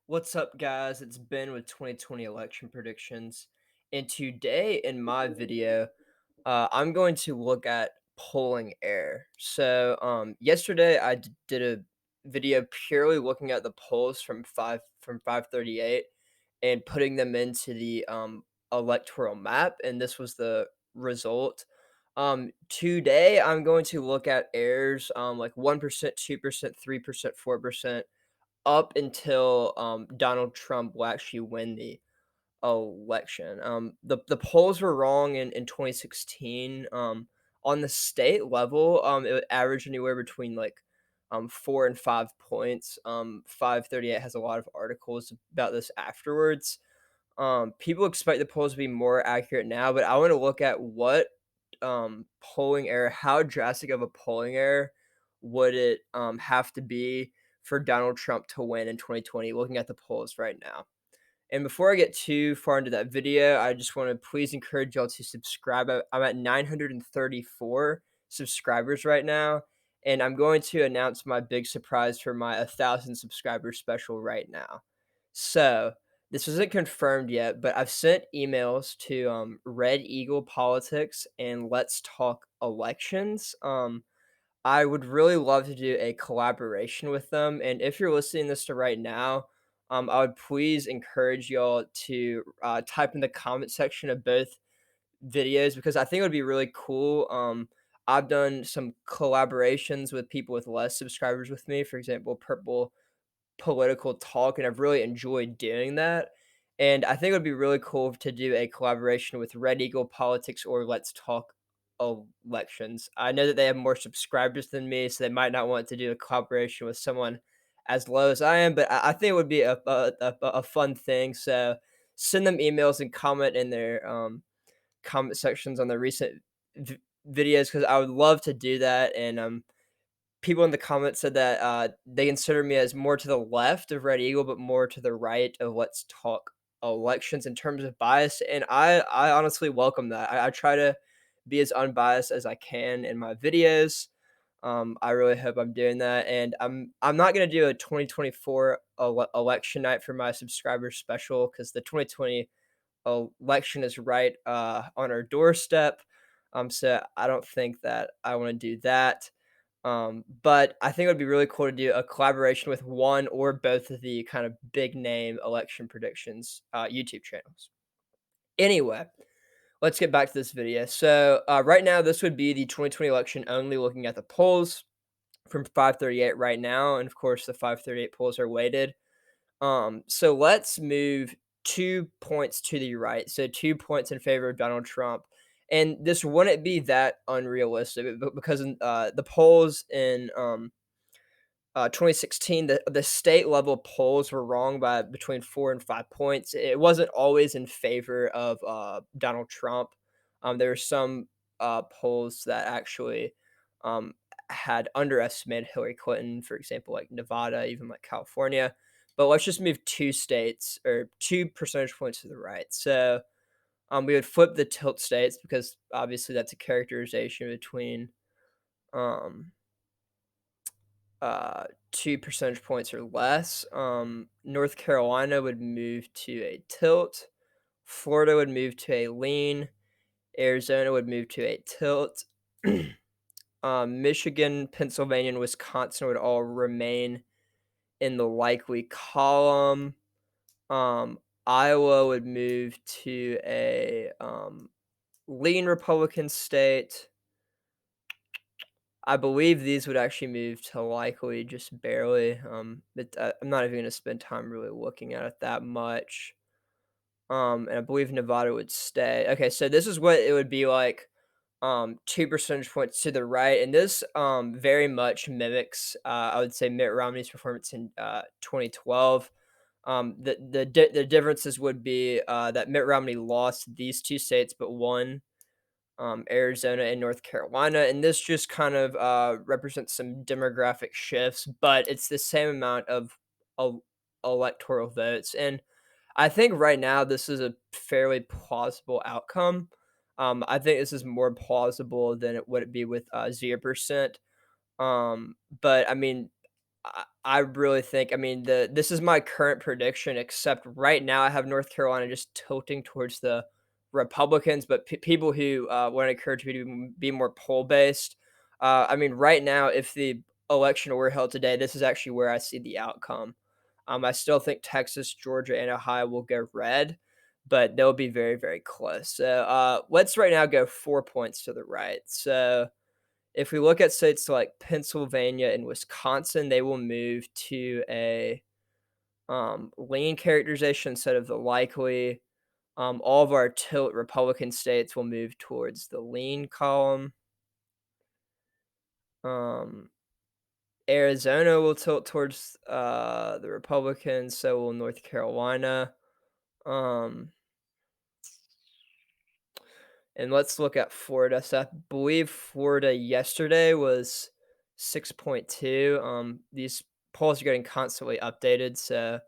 What's up, guys? It's Ben with 2020 election predictions. And today in my video, I'm going to look at polling error. Yesterday did a video purely looking at the polls from 538 and putting them into the electoral map, and this was the result. Today I'm going to look at errors like 1%, 2%, 3%, 4% up until Donald Trump will actually win the election. The polls were wrong in 2016. On the state level, it would average anywhere between like 4 and 5 points. 538 has a lot of articles about this afterwards. People expect the polls to be more accurate now, but I want to look at what polling error, how drastic of a polling error would it have to be for Donald Trump to win in 2020, looking at the polls right now. And before I get too far into that video, I just want to please encourage y'all to subscribe. I'm at 934 subscribers right now, and I'm going to announce my big surprise for my 1,000 subscribers special right now. So this isn't confirmed yet, but I've sent emails to Red Eagle Politics and Let's Talk Elections. I would really love to do a collaboration with them, and if you're listening this to right now, I would please encourage y'all to type in the comment section of both videos because I think it would be really cool. I've done some collaborations with people with less subscribers with me, for example, Purple Political Talk, and I've really enjoyed doing that. And I think it would be really cool to do a collaboration with Red Eagle Politics or Let's Talk Elections. I know that they have more subscribers than me, so they might not want to do a collaboration with someone as low as I am, but I think it would be a fun thing. So send them emails and comment in their comment sections on the recent videos because I would love to do that. And people in the comments said that they consider me as more to the left of Red Eagle, but more to the right of Let's Talk Elections in terms of bias. And I honestly welcome that. I try to be as unbiased as I can in my videos. I really hope I'm doing that, and I'm not gonna do a 2024 election night for my subscribers special because the 2020 election is right on our doorstep. So I don't think that I want to do that. But I think it would be really cool to do a collaboration with one or both of the kind of big name election predictions YouTube channels. Anyway, let's get back to this video. So right now, this would be the 2020 election only looking at the polls from 538 right now, and of course the 538 polls are weighted. So let's move 2 points to the right. So 2 points in favor of Donald Trump. And this wouldn't be that unrealistic because the polls in 2016, the state level polls were wrong by between 4 and 5 points. It wasn't always in favor of Donald Trump. There were some polls that actually um, had underestimated Hillary Clinton, for example, like Nevada, even like California. But let's just move 2 states or 2 percentage points to the right. So we would flip the tilt states because obviously that's a characterization between um, 2 percentage points or less. North Carolina would move to a tilt. Florida would move to a lean. Arizona would move to a tilt. Michigan, Pennsylvania, and Wisconsin would all remain in the likely column. Um, Iowa would move to a lean Republican state. I believe these would actually move to likely just barely. But I'm not even going to spend time really looking at it that much. And I believe Nevada would stay. Okay, so this is what it would be like. 2 percentage points to the right, and this very much mimics, I would say, Mitt Romney's performance in 2012. The differences would be that Mitt Romney lost these two states, but won Arizona and North Carolina, and this just kind of represents some demographic shifts, but it's the same amount of el- electoral votes. And I think right now this is a fairly plausible outcome. I think this is more plausible than it would be with 0%. But I mean, I really think, I mean, this is my current prediction, except right now I have North Carolina just tilting towards the Republicans, but people who want to encourage me to be more poll based. I mean, right now, if the election were held today, this is actually where I see the outcome. I still think Texas, Georgia, and Ohio will go red, but they'll be very, very close. So let's right now go 4 points to the right. So if we look at states like Pennsylvania and Wisconsin, they will move to a lean characterization instead of the likely. All of our tilt Republican states will move towards the lean column. Um, Arizona will tilt towards the Republicans, so will North Carolina. Um, and let's look at Florida. So I believe Florida yesterday was 6.2. These polls are getting constantly updated. So,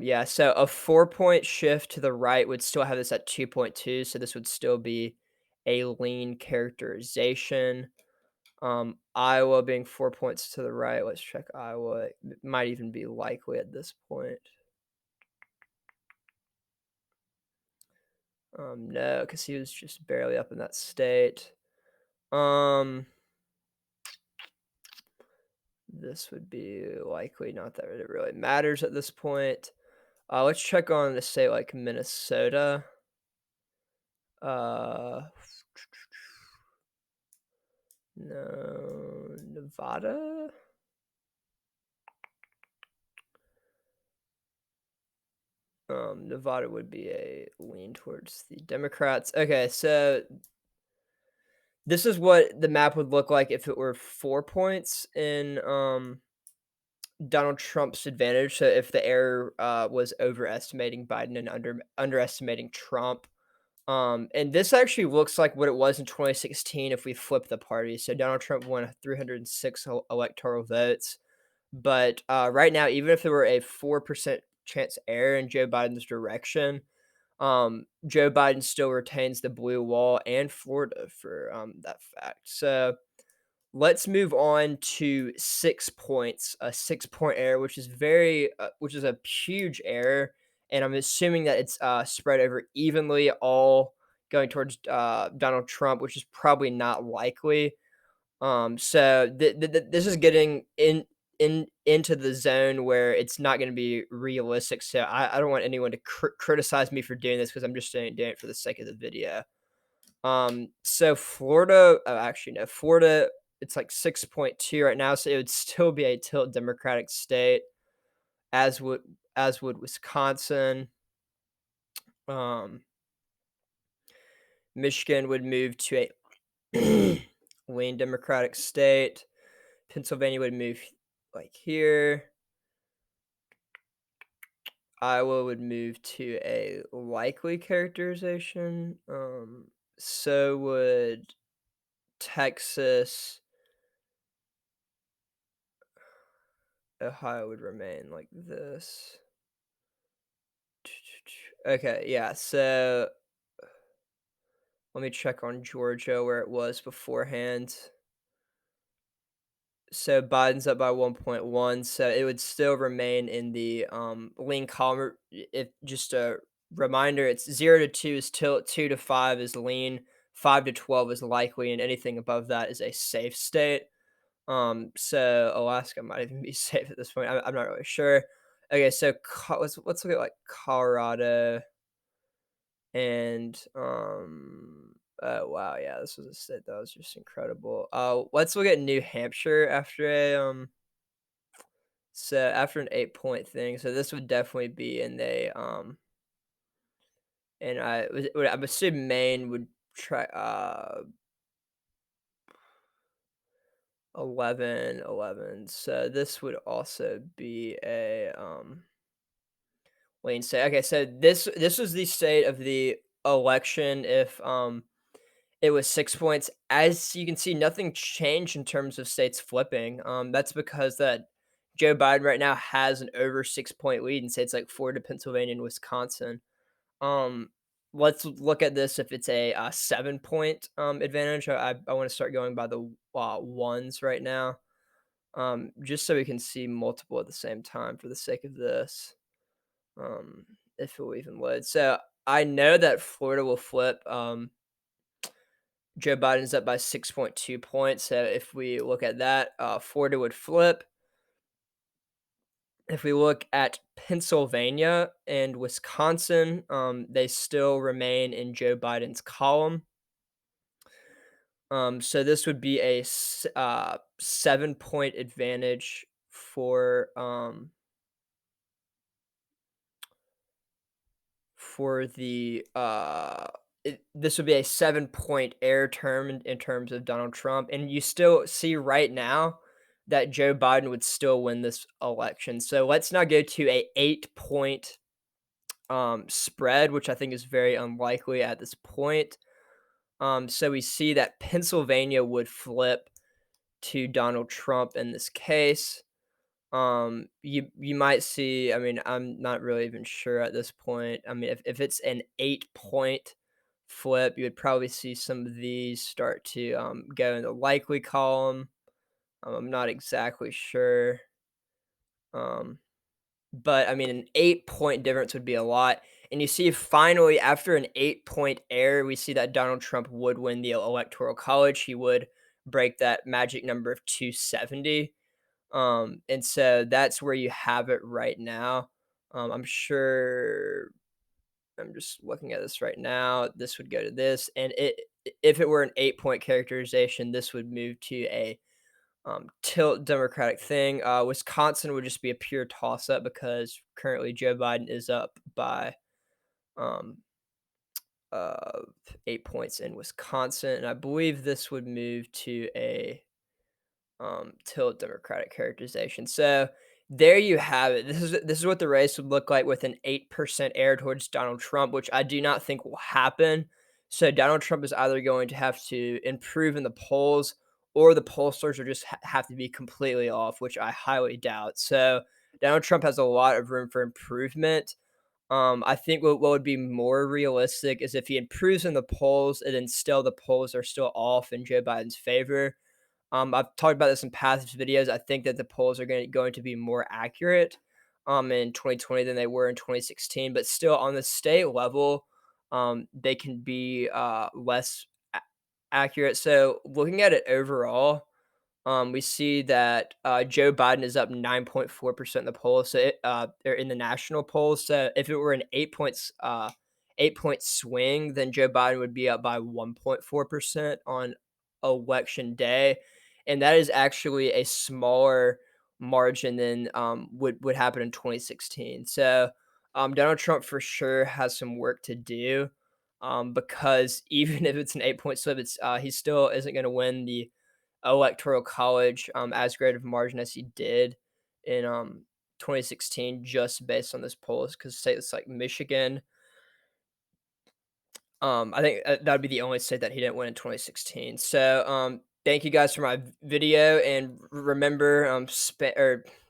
yeah, so a 4 point shift to the right would still have this at 2.2. So this would still be a lean characterization. Iowa being 4 points to the right. Let's check Iowa. It might even be likely at this point. No, because he was just barely up in that state. This would be likely, not that it really matters at this point. Let's check on the state like Minnesota. Uh, no, Nevada. Nevada would be a lean towards the Democrats. Okay, so this is what the map would look like if it were 4 points in Donald Trump's advantage. So if the error was overestimating Biden and underestimating Trump. And this actually looks like what it was in 2016 if we flip the party. So Donald Trump won 306 electoral votes. But right now, even if there were a 4% chance error in Joe Biden's direction, Joe Biden still retains the blue wall and Florida for that fact. So let's move on to 6 points, a 6 point error, which is a huge error, and I'm assuming that it's spread over evenly, all going towards Donald Trump, which is probably not likely. So this is getting into the zone where it's not going to be realistic. So I don't want anyone to criticize me for doing this because I'm just doing it for the sake of the video. So Florida, oh, actually no, Florida, it's like 6.2 right now, so it would still be a tilt Democratic state, as would Wisconsin. Um, Michigan would move to a lean Democratic state. Pennsylvania would move like here. Iowa would move to a likely characterization. So would Texas. Ohio would remain like this. Okay, yeah, so let me check on Georgia where it was beforehand. So Biden's up by 1.1, so it would still remain in the lean column. If just a reminder, it's 0 to 2 is tilt, 2 to 5 is lean, 5 to 12 is likely, and anything above that is a safe state. So Alaska might even be safe at this point. I'm not really sure. Okay, so let's look at like Colorado and oh wow, yeah, this was a state that was just incredible. Let's look at New Hampshire after after an 8 point thing. So this would definitely be in the and I'm assuming Maine would try 11. So this would also be a Wayne state. Okay, so this was the state of the election if it was 6 points. As you can see, nothing changed in terms of states flipping. That's because that Joe Biden right now has an over 6 point lead in states like Florida, Pennsylvania, and Wisconsin. Um, let's look at this if it's a 7 point advantage. I want to start going by the ones right now. just so we can see multiple at the same time for the sake of this, if it will even load. So I know that Florida will flip. Joe Biden's up by 6.2 points. So if we look at that, Florida would flip. If we look at Pennsylvania and Wisconsin, they still remain in Joe Biden's column. So this would be a 7 point advantage for the this would be a 7 point air term in terms of Donald Trump, and you still see right now that Joe Biden would still win this election. So let's now go to a 8 point spread, which I think is very unlikely at this point. So we see that Pennsylvania would flip to Donald Trump in this case. You might see. I mean, I'm not really even sure at this point. I mean, if it's an 8 point flip, you would probably see some of these start to go in the likely column. I'm not exactly sure. Um, but I mean, an 8 point difference would be a lot. And you see, finally, after an 8 point error, we see that Donald Trump would win the Electoral College. He would break that magic number of 270. And so that's where you have it right now. I'm sure I'm just looking at this right now. This would go to this, and if it were an 8 point characterization, this would move to a tilt Democratic thing. Wisconsin would just be a pure toss up because currently Joe Biden is up by um, uh, 8 points in Wisconsin, and I believe this would move to a tilt Democratic characterization. So there you have it. This is what the race would look like with an 8% error towards Donald Trump, which I do not think will happen. So Donald Trump is either going to have to improve in the polls, or the pollsters will just have to be completely off, which I highly doubt. So Donald Trump has a lot of room for improvement. I think what would be more realistic is if he improves in the polls and then still the polls are still off in Joe Biden's favor. I've talked about this in past videos. I think that the polls are going to be more accurate in 2020 than they were in 2016, but still on the state level, they can be less accurate. So looking at it overall, we see that Joe Biden is up 9.4% in the polls, so or in the national polls. So if it were an 8 point swing, then Joe Biden would be up by 1.4% on election day, and that is actually a smaller margin than would happen in 2016. So Donald Trump for sure has some work to do. Because even if it's an 8 point swing, he still isn't going to win the Electoral College as great of a margin as he did in 2016, just based on this polls. Because states like Michigan, I think that would be the only state that he didn't win in 2016. So thank you guys for my video, and remember, don't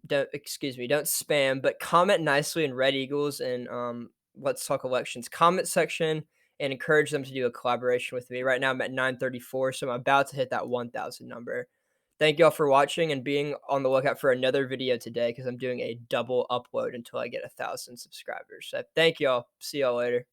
spam, but comment nicely in Red Eagles and Let's Talk Elections comment section, and encourage them to do a collaboration with me. Right now I'm at 934, so I'm about to hit that 1,000 number. Thank you all for watching and being on the lookout for another video today, because I'm doing a double upload until I get 1,000 subscribers. So thank you all. See y'all later.